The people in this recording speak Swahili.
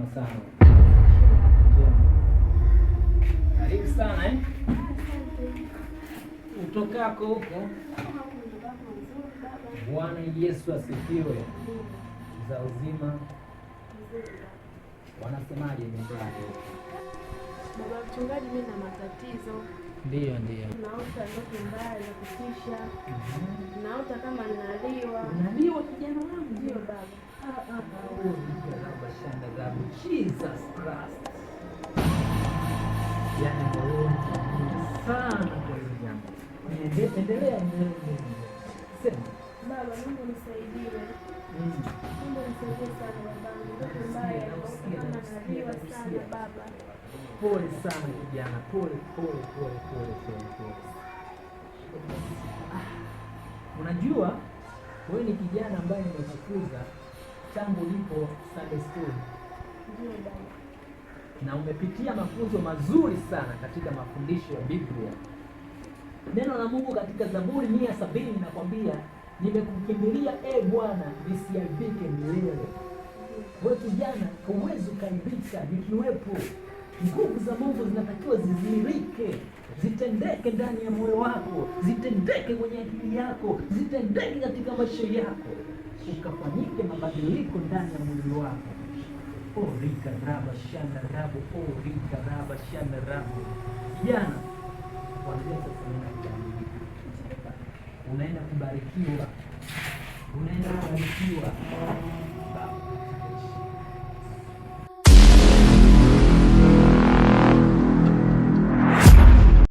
Njema sana. Karibu sana eh? Utokako huko? Bwana Yesu asifiwe. Za uzima. Wanasemaje nyumbani? Baba mchungaji, mimi na matatizo. Ndio. Naota ndoto mbaya za kutisha. Naota kama ninaliwa. Unaliwa kijana wangu? Ndio baba. Jesus Christ. Yaani moyoni sana kwa hiyo jambo. Endelea sema. Baba, Mungu nisaidie. Mungu nisaidie sana babangu. Ndoto mbaya kama naliwa sana baba. Pole sana kijana. Pole. Unajua wewe ni kijana ambaye nimekukuza tangu ulipo Sunday school. Ndio baba. Na umepitia mafunzo mazuri sana katika mafundisho ya Biblia. Neno la Mungu katika Zaburi 170 nakwambia, nimekukimbilia Bwana nisiaibike milele. Wewe kijana, huwezi ukaibika nikiwepo. Nguvu za Mungu zinatakiwa zizihirike, zitendeke ndani ya moyo wako, zitendeke kwenye akili yako, zitendeke katika maisha yako, ukafanyike mabadiliko ndani ya mwili wako. Rika raba shana rabu, rika raba shana rabu. Jana kuanzia sasa unaenda kubarikiwa,